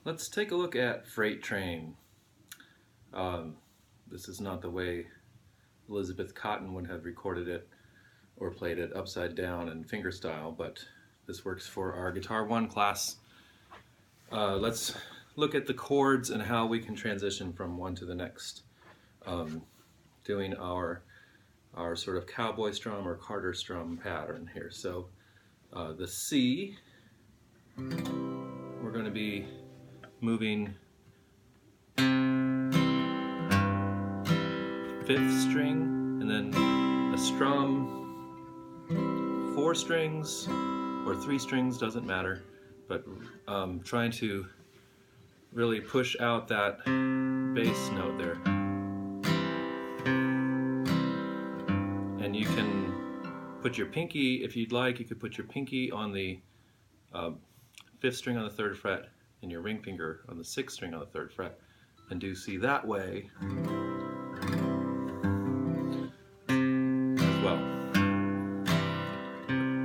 Let's take a look at Freight Train. This is not the way Elizabeth Cotten would have recorded it or played it upside down in fingerstyle, but this works for our Guitar 1 class. Let's look at the chords and how we can transition from one to the next, doing our sort of cowboy strum or Carter strum pattern here. So the C, we're going to be moving 5th string and then a strum, 4 strings or 3 strings, doesn't matter, but trying to really push out that bass note there. And you can put your pinky, if you'd like, you could put your pinky on the 5th string on the 3rd fret and your ring finger on the 6th string on the 3rd fret and do C that way as well.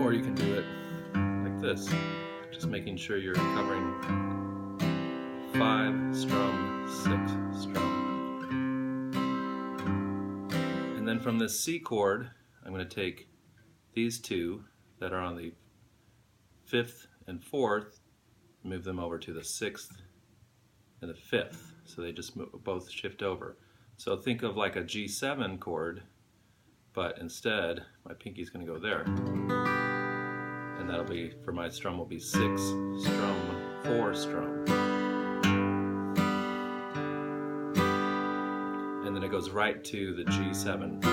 Or you can do it like this, just making sure you're covering 5 strum, 6 strum. And then from this C chord, I'm going to take these two that are on the 5th and 4th, move them over to the 6th and the 5th, so they just both shift over. So think of like a G7 chord, but instead my pinky's going to go there, and that'll be, for my strum, will be 6 strum, 4 strum, and then it goes right to the G7.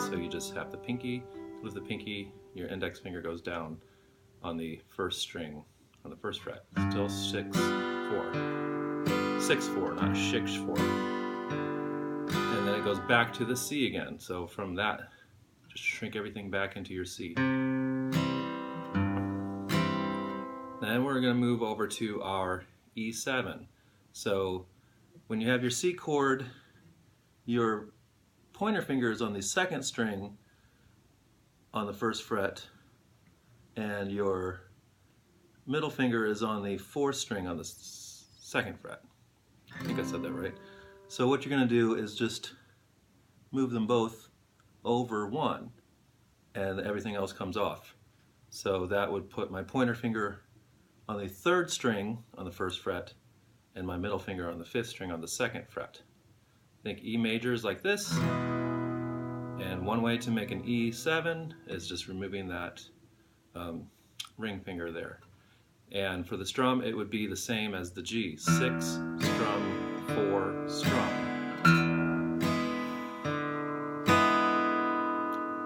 So you just have the pinky, with the pinky, your index finger goes down on the 1st string, on the 1st fret. Still 6, 4. 6, 4, not 6, 4. And then it goes back to the C again. So from that, just shrink everything back into your C. Then we're going to move over to our E7. So when you have your C chord, your pointer finger is on the 2nd string on the 1st fret, and your middle finger is on the 4th string on the 2nd fret. I think I said that right. So what you're going to do is just move them both over 1, and everything else comes off. So that would put my pointer finger on the 3rd string on the 1st fret, and my middle finger on the 5th string on the 2nd fret. Think E major is like this, and one way to make an E7 is just removing that ring finger there. And for the strum, it would be the same as the G, 6 strum, 4 strum.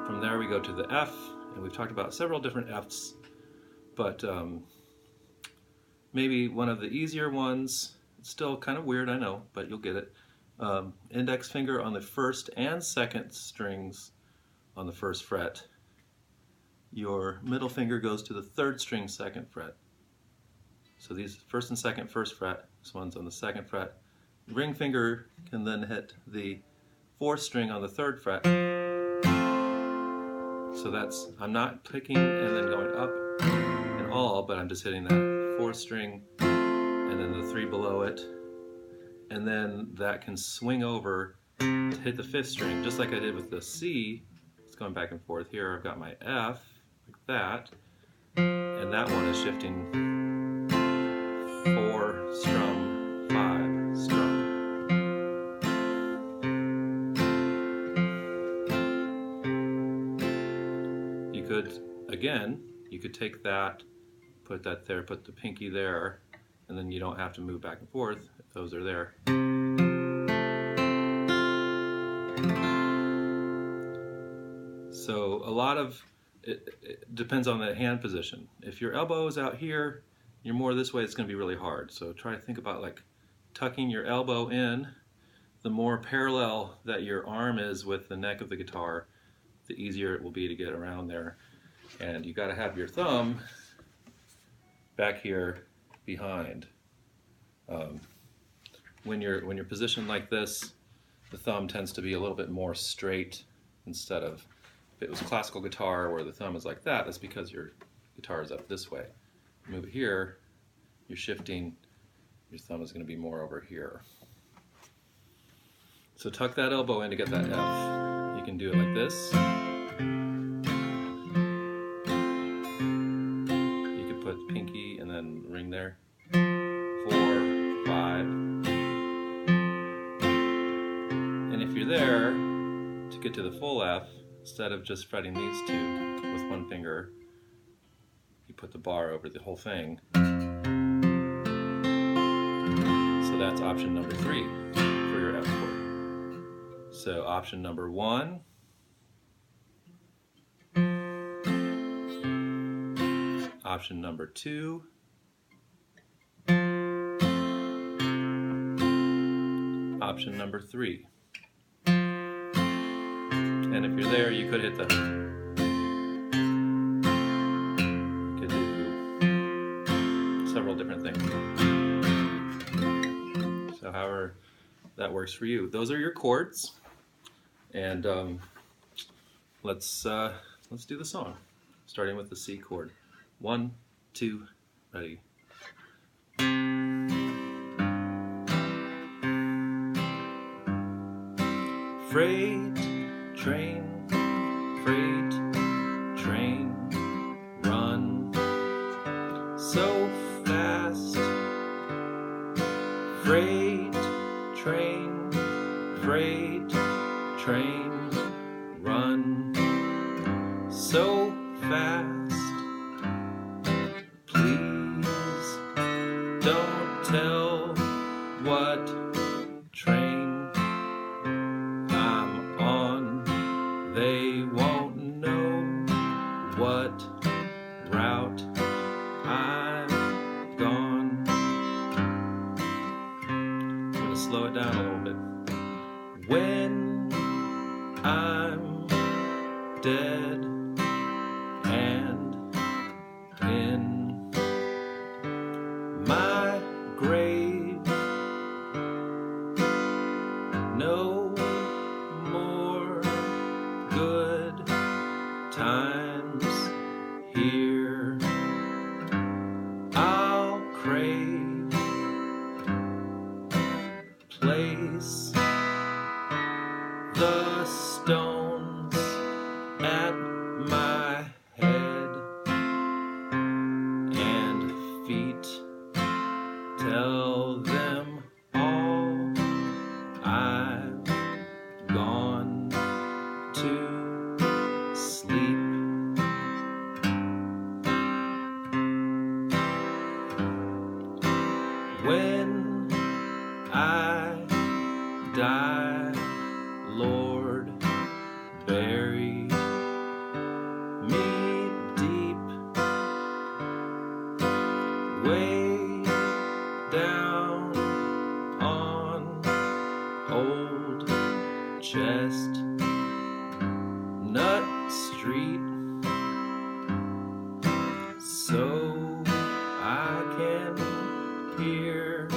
From there we go to the F, and we've talked about several different Fs, but maybe one of the easier ones, it's still kind of weird, I know, but you'll get it. Index finger on the 1st and 2nd strings on the 1st fret. Your middle finger goes to the 3rd string 2nd fret. So these 1st and 2nd 1st fret, this one's on the 2nd fret. Ring finger can then hit the 4th string on the 3rd fret. So that's, I'm not picking and then going up and all, but I'm just hitting that 4th string and then the 3 below it. And then that can swing over to hit the 5th string, just like I did with the C. It's going back and forth. Here I've got my F, like that, and that one is shifting 4 strum, 5 strum. You could, again, you could take that, put that there, put the pinky there, and then you don't have to move back and forth if those are there. So a lot of it depends on the hand position. If your elbow is out here, you're more this way, it's going to be really hard. So try to think about like tucking your elbow in. The more parallel that your arm is with the neck of the guitar, the easier it will be to get around there. And you got to have your thumb back here behind. When you're positioned like this, the thumb tends to be a little bit more straight instead of, if it was classical guitar where the thumb is like that, that's because your guitar is up this way. Move it here, you're shifting, your thumb is going to be more over here. So tuck that elbow in to get that F. You can do it like this. You could put pinky and then ring there. 4, 5. And if you're there, to get to the full F, instead of just fretting these two with one finger, you put the bar over the whole thing. So that's option number 3 for your F chord. So option number 1, option number 2, option number 3. And if you're there, you could hit the, you could do several different things. So however that works for you. Those are your chords, and let's do the song, starting with the C chord. 1, 2, ready. Freight train, run so fast. Freight train, run so fast. Please don't tell what train I'm on. They won't know what route I've gone. I'm gonna slow it down a little bit. When I'm dead and in my grave, no more good times here. I'll crave place the stones at my head and feet. Tell them all I've gone to sleep. When I die, Lord, bury me deep, way down on Old Chestnut Street, so I can hear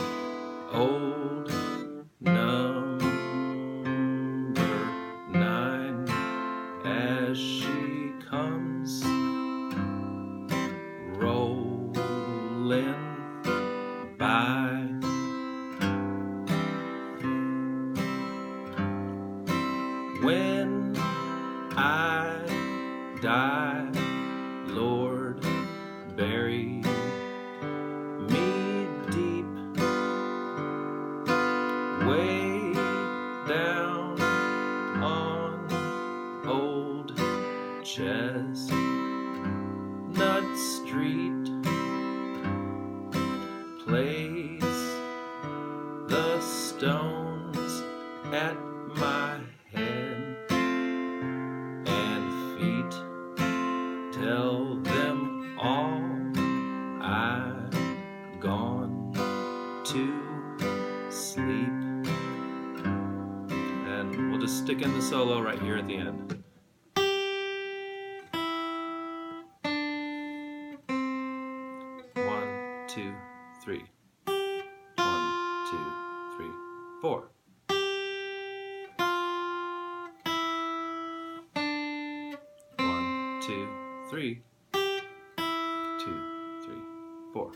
old number 9 as she comes rolling by. When I die, Lord, bury me deep, way down on Old Chestnut Street. Place the stones at my head and feet. Tell them all I've gone to sleep. And we'll just stick in the solo right here at the end. One, two, three. 1, 2, 3, 4. One, two, three. 2, 3, 4.